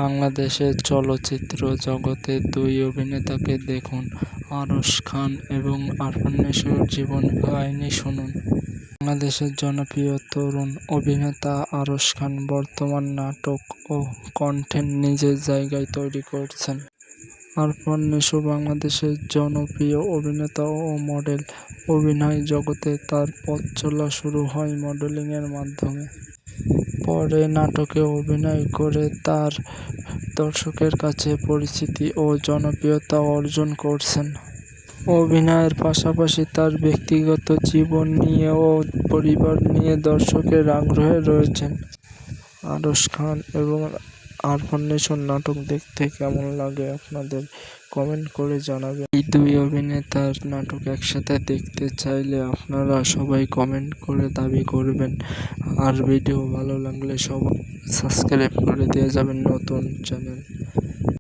বাংলাদেশের চলচ্চিত্র জগতের দুই অভিনেতাকে দেখুন, আরশ খান এবং আরফান নিশোর জীবন কাহিনী শুনুন। বাংলাদেশের জনপ্রিয় তরুণ অভিনেতা আরশ খান বর্তমানে নাটক ও কন্টেন্ট নিজের জায়গায় তৈরি করছেন। আরফান নিশো বাংলাদেশের জনপ্রিয় অভিনেতা ও মডেল। অভিনয় জগতে তার পথ চলা শুরু হয় মডেলিংয়ের মাধ্যমে। পরে নাটকে অভিনয় করে তার দর্শকের কাছে পরিচিতি ও জনপ্রিয়তা অর্জন করেছেন। অভিনয়ের পাশাপাশি তার ব্যক্তিগত জীবন নিয়ে ও পরিবার নিয়ে দর্শকের আগ্রহে রয়েছেন। আরশ খান এবং আরফান নিশোর নাটক দেখতে কেমন লাগে আপনাদের কমেন্ট করে জানাবেন। এই দুই অভিনেতার নাটক একসাথে দেখতে চাইলে আপনারা সবাই কমেন্ট করে দাবি করবেন। আর ভিডিও ভালো লাগলে সবাই সাবস্ক্রাইব করে দিয়ে যাবেন নতুন চ্যানেল।